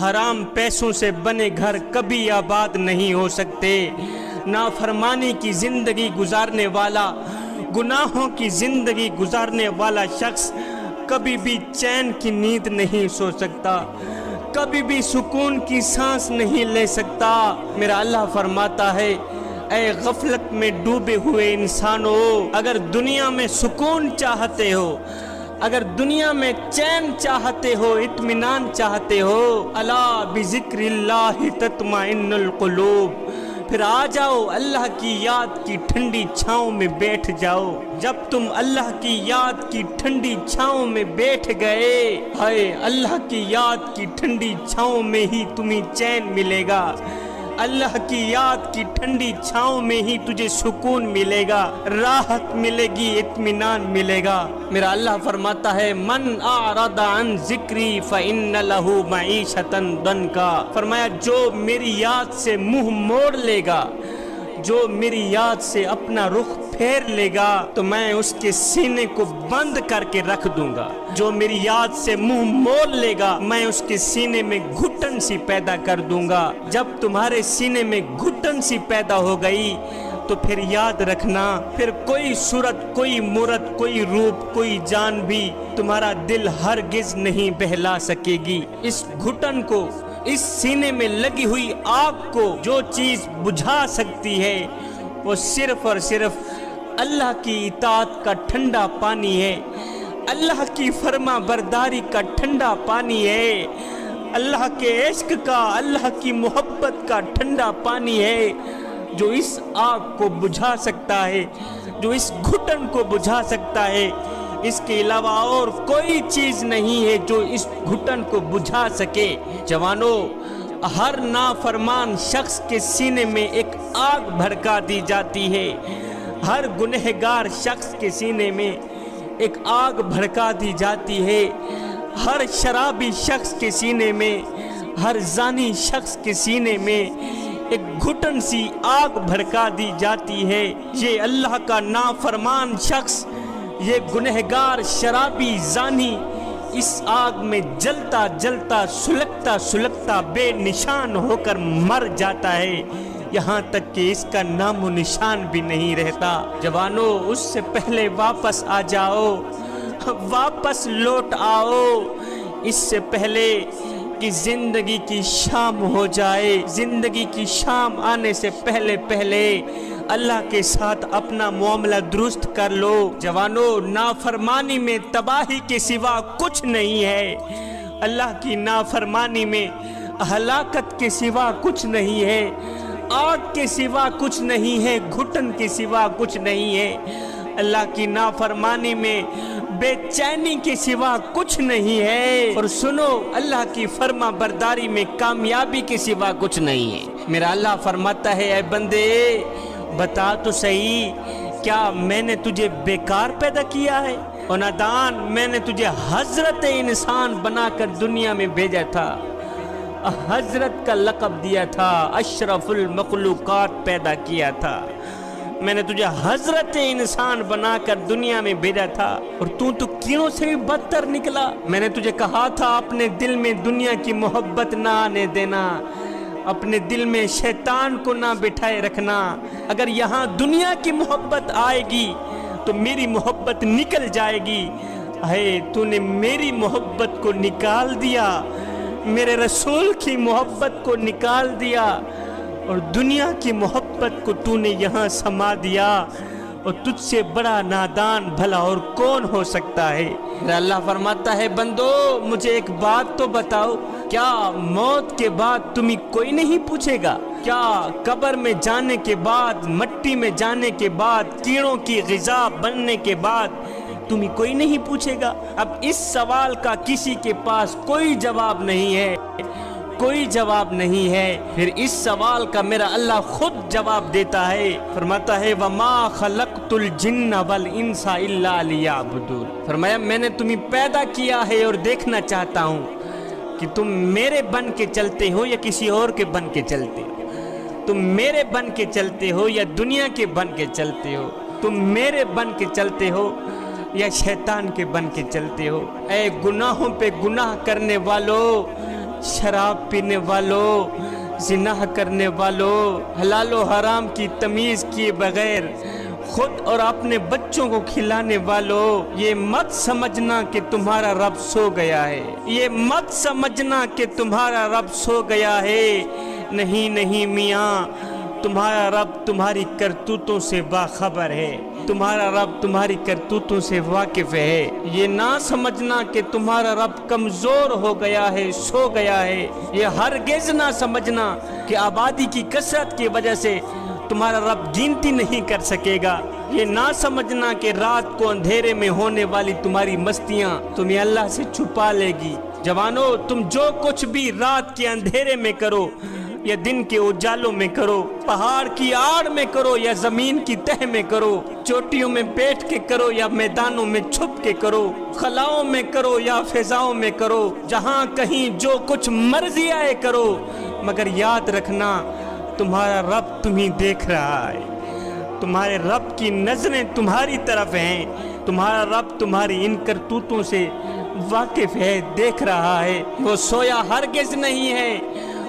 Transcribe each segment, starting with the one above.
حرام پیسوں سے بنے گھر کبھی آباد نہیں ہو سکتے۔ نافرمانی کی زندگی گزارنے والا، گناہوں کی زندگی گزارنے والا شخص کبھی بھی چین کی نیند نہیں سو سکتا، کبھی بھی سکون کی سانس نہیں لے سکتا۔ میرا اللہ فرماتا ہے، اے غفلت میں ڈوبے ہوئے انسانوں، اگر دنیا میں سکون چاہتے ہو، اگر دنیا میں چین چاہتے ہو، اطمینان چاہتے ہو، الا بذکر اللہ تطمئن القلوب، پھر آ جاؤ اللہ کی یاد کی ٹھنڈی چھاؤں میں بیٹھ جاؤ۔ جب تم اللہ کی یاد کی ٹھنڈی چھاؤں میں بیٹھ گئے، ہائے اللہ کی یاد کی ٹھنڈی چھاؤں میں ہی تمہیں چین ملے گا، اللہ کی یاد کی ٹھنڈی چھاؤں میں ہی تجھے سکون ملے گا، راحت ملے گی، اطمینان ملے گا۔ میرا اللہ فرماتا ہے، من اعرض عن ذکری فإن له معیشۃ ضنکا، فرمایا جو میری یاد سے منہ موڑ لے گا، جو میری یاد سے اپنا رخ پھیر لے گا تو میں اس کے سینے کو بند کر کے رکھ دوں گا۔ جو میری یاد سے منہ موڑ لے گا میں اس کے سینے میں گھٹن سی پیدا کر دوں گا۔ جب تمہارے سینے میں گھٹن سی پیدا ہو گئی تو پھر یاد رکھنا، پھر کوئی صورت، کوئی مورت، کوئی روپ، کوئی جان بھی تمہارا دل ہرگز نہیں بہلا سکے گی۔ اس گھٹن کو، اس سینے میں لگی ہوئی آگ کو جو چیز بجھا سکتی ہے وہ صرف اور صرف اللہ کی اطاعت کا ٹھنڈا پانی ہے، اللہ کی فرما برداری کا ٹھنڈا پانی ہے، اللہ کے عشق کا، اللہ کی محبت کا ٹھنڈا پانی ہے جو اس آگ کو بجھا سکتا ہے، جو اس گھٹن کو بجھا سکتا ہے۔ اس کے علاوہ اور کوئی چیز نہیں ہے جو اس گھٹن کو بجھا سکے۔ جوانوں، ہر نافرمان شخص کے سینے میں ایک آگ بھڑکا دی جاتی ہے، ہر گنہگار شخص کے سینے میں ایک آگ بھڑکا دی جاتی ہے، ہر شرابی شخص کے سینے میں، ہر زانی شخص کے سینے میں ایک گھٹن سی آگ بھڑکا دی جاتی ہے۔ یہ اللہ کا نافرمان شخص، یہ گنہگار شرابی زانی اس آگ میں جلتا جلتا سلگتا سلگتا بے نشان ہو کر مر جاتا ہے، یہاں تک کہ اس کا نام و نشان بھی نہیں رہتا۔ جوانوں، اس سے پہلے واپس آ جاؤ، واپس لوٹ آؤ، اس سے پہلے کہ زندگی کی شام ہو جائے۔ زندگی کی شام آنے سے پہلے پہلے اللہ کے ساتھ اپنا معاملہ درست کر لو۔ جوانوں، نافرمانی میں تباہی کے سوا کچھ نہیں ہے، اللہ کی نافرمانی میں ہلاکت کے سوا کچھ نہیں ہے، آگ کے سوا کچھ نہیں ہے، گھٹن کے سوا کچھ نہیں ہے، اللہ کی نافرمانی میں بے چینی کے سوا کچھ نہیں ہے، اور سنو، اللہ کی فرما برداری میں کامیابی کے سوا کچھ نہیں ہے۔ میرا اللہ فرماتا ہے، اے بندے بتا تو صحیح، کیا میں نے تجھے بیکار پیدا کیا ہے؟ اور نادان، میں نے تجھے حضرت انسان بنا کر دنیا میں بھیجا تھا، حضرت کا لقب دیا تھا، اشرف المخلوقات پیدا کیا تھا، میں نے تجھے حضرت انسان بنا کر دنیا میں بھیجا تھا، اور تو کینوں سے بھی بدتر نکلا۔ میں نے تجھے کہا تھا اپنے دل میں دنیا کی محبت نہ آنے دینا، اپنے دل میں شیطان کو نہ بٹھائے رکھنا، اگر یہاں دنیا کی محبت آئے گی تو میری محبت نکل جائے گی۔ اے تو نے میری محبت کو نکال دیا، میرے رسول کی محبت کو نکال دیا، اور دنیا کی محبت کو تو نے یہاں سما دیا، اور تجھ سے بڑا نادان بھلا اور کون ہو سکتا ہے؟ اللہ فرماتا ہے، بندو مجھے ایک بات تو بتاؤ، کیا موت کے بعد تمہیں کوئی نہیں پوچھے گا؟ کیا قبر میں جانے کے بعد، مٹی میں جانے کے بعد، کیڑوں کی غذا بننے کے بعد تمہیں کوئی نہیں پوچھے گا؟ اب اس سوال کا کسی کے پاس کوئی جواب نہیں ہے، کوئی جواب نہیں ہے۔ پھر اس سوال کا میرا اللہ خود جواب دیتا ہے، فرماتا ہے وَمَا خَلَقْتُ الْجِنَّ وَالْإِنسَ إِلَّا لِيَعْبُدُونِ، فرمایا میں نے تمہیں پیدا کیا ہے اور دیکھنا چاہتا ہوں کہ تم میرے بن کے چلتے ہو یا کسی اور کے بن کے چلتے ہو، تم میرے بن کے چلتے ہو یا دنیا کے بن کے چلتے ہو، تم میرے بن کے چلتے ہو یا شیطان کے بن کے چلتے ہو۔ اے گناہوں پہ گناہ کرنے والو، شراب پینے والوں، زنا کرنے والوں، حلال و حرام کی تمیز کیے بغیر خود اور اپنے بچوں کو کھلانے والوں، یہ مت سمجھنا کہ تمہارا رب سو گیا ہے، یہ مت سمجھنا کہ تمہارا رب سو گیا ہے۔ نہیں نہیں میاں، تمہارا رب تمہاری کرتوتوں سے باخبر ہے، تمہارا رب تمہاری کرتوتوں سے واقف ہے۔ یہ نہ سمجھنا کہ تمہارا رب کمزور ہو گیا ہے، سو گیا ہے۔ یہ ہرگز نہ سمجھنا کہ آبادی کی کثرت کی وجہ سے تمہارا رب گنتی نہیں کر سکے گا۔ یہ نہ سمجھنا کہ رات کو اندھیرے میں ہونے والی تمہاری مستیاں تمہیں اللہ سے چھپا لے گی۔ جوانو، تم جو کچھ بھی رات کے اندھیرے میں کرو یا دن کے اجالوں میں کرو، پہاڑ کی آڑ میں کرو یا زمین کی تہ میں کرو، چوٹیوں میں بیٹھ کے کرو یا میدانوں میں چھپ کے کرو، خلاؤں میں کرو یا فضاؤں میں کرو، جہاں کہیں جو کچھ مرضی آئے کرو، مگر یاد رکھنا تمہارا رب تمہیں دیکھ رہا ہے، تمہارے رب کی نظریں تمہاری طرف ہیں، تمہارا رب تمہاری ان کرتوتوں سے واقف ہے، دیکھ رہا ہے۔ وہ سویا ہرگز نہیں ہے،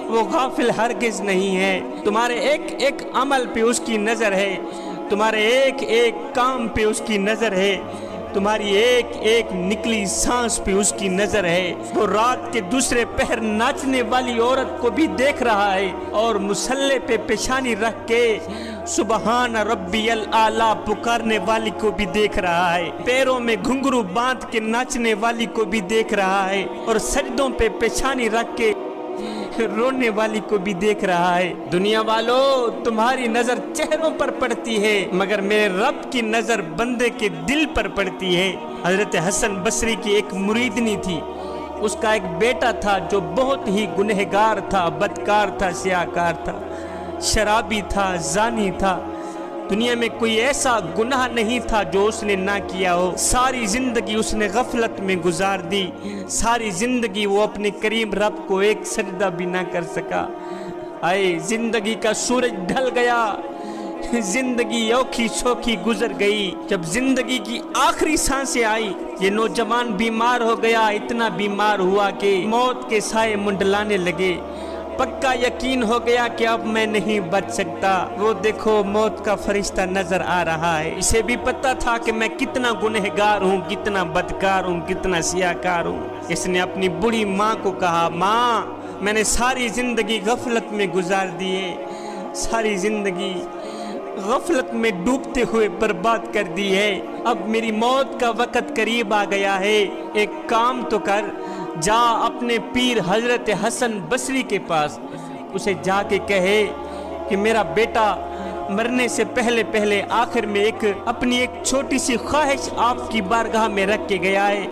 وہ غافل ہرگز نہیں ہے، تمہارے ایک ایک عمل پہ اس کی نظر ہے، تمہارے ایک ایک کام پہ اس کی نظر ہے، تمہاری ایک ایک نکلی سانس پہ اس کی نظر ہے۔ وہ رات کے دوسرے پہر ناچنے والی عورت کو بھی دیکھ رہا ہے اور مصلے پہ پیشانی رکھ کے سبحان ربی الاعلیٰ پکارنے والی کو بھی دیکھ رہا ہے، پیروں میں گھنگرو باندھ کے ناچنے والی کو بھی دیکھ رہا ہے اور سجدوں پہ پیشانی رکھ کے رونے والی کو بھی دیکھ رہا ہے۔ دنیا والو، تمہاری نظر چہروں پر پڑتی ہے مگر میرے رب کی نظر بندے کے دل پر پڑتی ہے۔ حضرت حسن بصری کی ایک مریدنی تھی، اس کا ایک بیٹا تھا جو بہت ہی گنہگار تھا، بدکار تھا، سیاہکار تھا، شرابی تھا، زانی تھا۔ دنیا میں کوئی ایسا گناہ نہیں تھا جو اس نے نہ کیا ہو۔ ساری زندگی اس نے غفلت میں گزار دی، ساری زندگی وہ اپنے کریم رب کو ایک سجدہ بھی نہ کر سکا۔ آئے زندگی کا سورج ڈھل گیا، زندگی اوکھی شوکھی گزر گئی۔ جب زندگی کی آخری سانسیں آئی، یہ نوجوان بیمار ہو گیا، اتنا بیمار ہوا کہ موت کے سائے منڈلانے لگے۔ پکا یقین ہو گیا کہ اب میں نہیں بچ سکتا۔ وہ دیکھو موت کا فرشتہ نظر آ رہا ہے، اسے بھی پتا تھا کہ میں کتنا گنہگار ہوں، کتنا بدکار ہوں، کتنا سیاہکار ہوں۔ اس نے اپنی بڑی ماں کو کہا، ماں میں نے ساری زندگی غفلت میں گزار دی ہے، ساری زندگی غفلت میں ڈوبتے ہوئے برباد کر دی ہے، اب میری موت کا وقت قریب آ گیا ہے، ایک کام تو کر، جا اپنے پیر حضرت حسن بصری کے پاس، اسے جا کے کہے کہ میرا بیٹا مرنے سے پہلے آخر میں اپنی ایک چھوٹی سی خواہش آپ کی بارگاہ میں رکھ کے گیا ہے،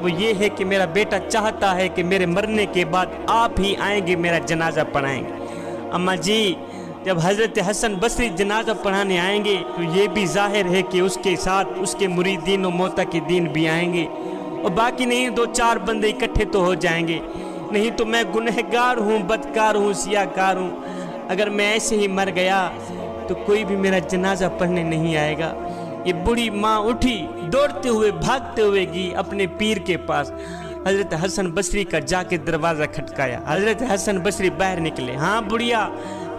وہ یہ ہے کہ میرا بیٹا چاہتا ہے کہ میرے مرنے کے بعد آپ ہی آئیں گے، میرا جنازہ پڑھائیں گے۔ اماں جی، جب حضرت حسن بصری جنازہ پڑھانے آئیں گے تو یہ بھی ظاہر ہے کہ اس کے ساتھ اس کے مریدین و معتقدین بھی آئیں گے، اور باقی نہیں 2-4 بندے اکٹھے تو ہو جائیں گے، نہیں تو میں گنہگار ہوں، بدکار ہوں، سیاہکار ہوں، اگر میں ایسے ہی مر گیا تو کوئی بھی میرا جنازہ پڑھنے نہیں آئے گا۔ یہ بڑی ماں اٹھی، دوڑتے ہوئے بھاگتے ہوئے گئی اپنے پیر کے پاس، حضرت حسن بصری کا جا کے دروازہ کھٹکایا۔ حضرت حسن بصری باہر نکلے، ہاں بڑھیا،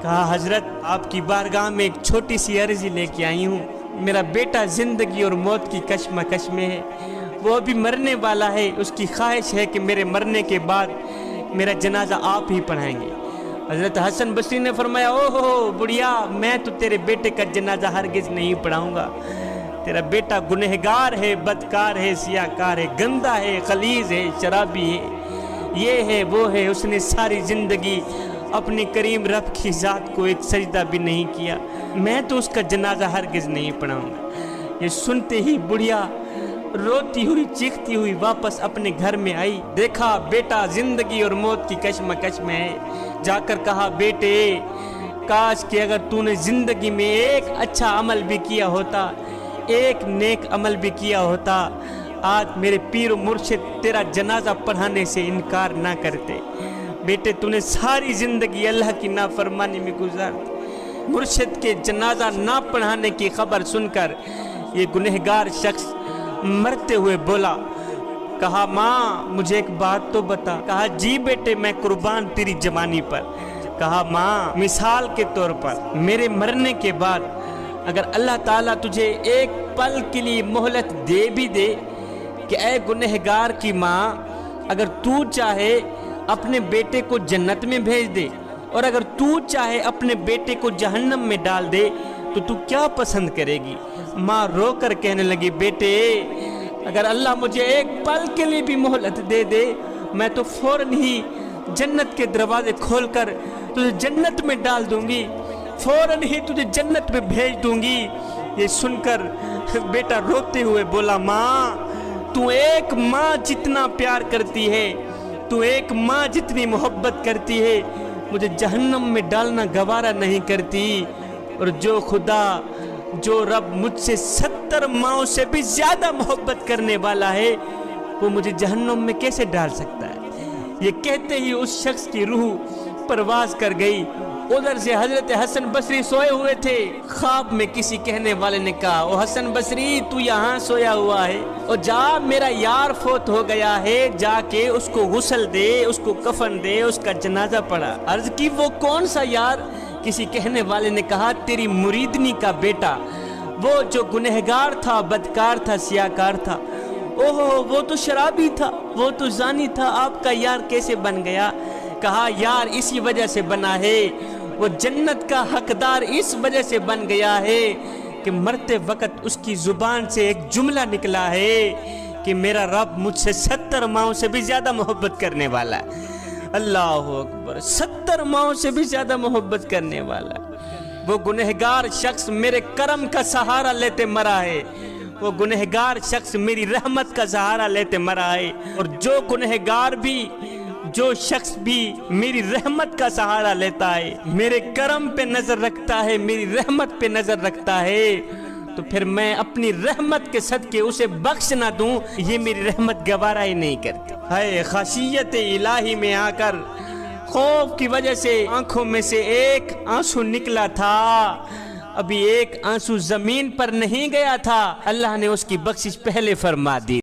کہا حضرت آپ کی بارگاہ میں ایک چھوٹی سی عرضی لے کے آئی ہوں، میرا بیٹا زندگی اور موت کی کشمکش میں ہے، وہ ابھی مرنے والا ہے، اس کی خواہش ہے کہ میرے مرنے کے بعد میرا جنازہ آپ ہی پڑھائیں گے۔ حضرت حسن بصری نے فرمایا، اوہ بڑھیا، میں تو تیرے بیٹے کا جنازہ ہرگز نہیں پڑھاؤں گا، تیرا بیٹا گنہگار ہے، بدکار ہے، سیاہکار ہے، گندا ہے، خلیز ہے، شرابی ہے، یہ ہے وہ ہے، اس نے ساری زندگی اپنی کریم رب کی ذات کو ایک سجدہ بھی نہیں کیا، میں تو اس کا جنازہ ہرگز نہیں پڑھاؤں گا۔ یہ سنتے ہی بڑھیا روتی ہوئی چیختی ہوئی واپس اپنے گھر میں آئی، دیکھا بیٹا زندگی اور موت کی کشمکش میں ہے، جا کر کہا بیٹے کاش کہ اگر تو نے زندگی میں ایک اچھا عمل بھی کیا ہوتا، ایک نیک عمل بھی کیا ہوتا، آج میرے پیر و مرشد تیرا جنازہ پڑھانے سے انکار نہ کرتے۔ بیٹے تو نے ساری زندگی اللہ کی نافرمانی میں گزار دی۔ مرشد کے جنازہ نہ پڑھانے کی خبر سن کر یہ گنہگار شخص مرتے ہوئے بولا، کہا ماں مجھے ایک بات تو بتا. کہا جی بیٹے میں قربان تیری جوانی پر. کہا ماں مثال کے طور پر میرے مرنے کے بعد اگر اللہ تعالیٰ تجھے ایک پل کے لیے مہلت دے بھی دے کہ اے گنہگار کی ماں اگر تو چاہے اپنے بیٹے کو جنت میں بھیج دے اور اگر تو چاہے اپنے بیٹے کو جہنم میں ڈال دے تو کیا پسند کرے گی؟ ماں رو کر کہنے لگی بیٹے اگر اللہ مجھے ایک پل کے لیے بھی مہلت دے دے میں تو فوراً ہی جنت کے دروازے کھول کر تجھے جنت میں ڈال دوں گی، فوراً ہی تجھے جنت میں بھیج دوں گی. یہ سن کر بیٹا روتے ہوئے بولا ماں تو ایک ماں جتنا پیار کرتی ہے، تو ایک ماں جتنی محبت کرتی ہے مجھے جہنم میں ڈالنا گوارا نہیں کرتی، اور جو خدا جو رب مجھ سے 70 ماؤں سے بھی زیادہ محبت کرنے والا ہے وہ مجھے جہنم میں کیسے ڈال سکتا ہے؟ یہ کہتے ہی اس شخص کی روح پرواز کر گئی. ادھر سے حضرت حسن بصری سوئے ہوئے تھے. خواب میں کسی کہنے والے نے کہا او حسن بصری تو یہاں سویا ہوا ہے، اور جا میرا یار فوت ہو گیا ہے، جا کے اس کو غسل دے، اس کو کفن دے، اس کا جنازہ پڑھا. عرض کی وہ کون سا یار؟ کسی کہنے والے نے کہا تیری مریدنی کا بیٹا، وہ جو گنہگار تھا، بدکار تھا، سیاکار تھا. اوہ وہ تو شرابی تھا، وہ تو زانی تھا، آپ کا یار کیسے بن گیا؟ کہا یار اسی وجہ سے بنا ہے، وہ جنت کا حقدار اس وجہ سے بن گیا ہے کہ مرتے وقت اس کی زبان سے ایک جملہ نکلا ہے کہ میرا رب مجھ سے 70 ماؤں سے بھی زیادہ محبت کرنے والا ہے. اللہ اکبر، 70 ماؤں سے بھی زیادہ محبت کرنے والا ہے. وہ گنہگار شخص میرے کرم کا سہارا لیتے مرا ہے، وہ گنہگار شخص میری رحمت کا سہارا لیتے مرا ہے، اور جو گنہگار بھی جو شخص بھی میری رحمت کا سہارا لیتا ہے، میرے کرم پہ نظر رکھتا ہے، میری رحمت پہ نظر رکھتا ہے، تو پھر میں اپنی رحمت کے صدقے اسے بخش نہ دوں، یہ میری رحمت گوارا ہی نہیں کرتی. ہے خشیت الہی میں آ کر خوف کی وجہ سے آنکھوں میں سے ایک آنسو نکلا تھا، ابھی ایک آنسو زمین پر نہیں گیا تھا، اللہ نے اس کی بخشش پہلے فرما دی.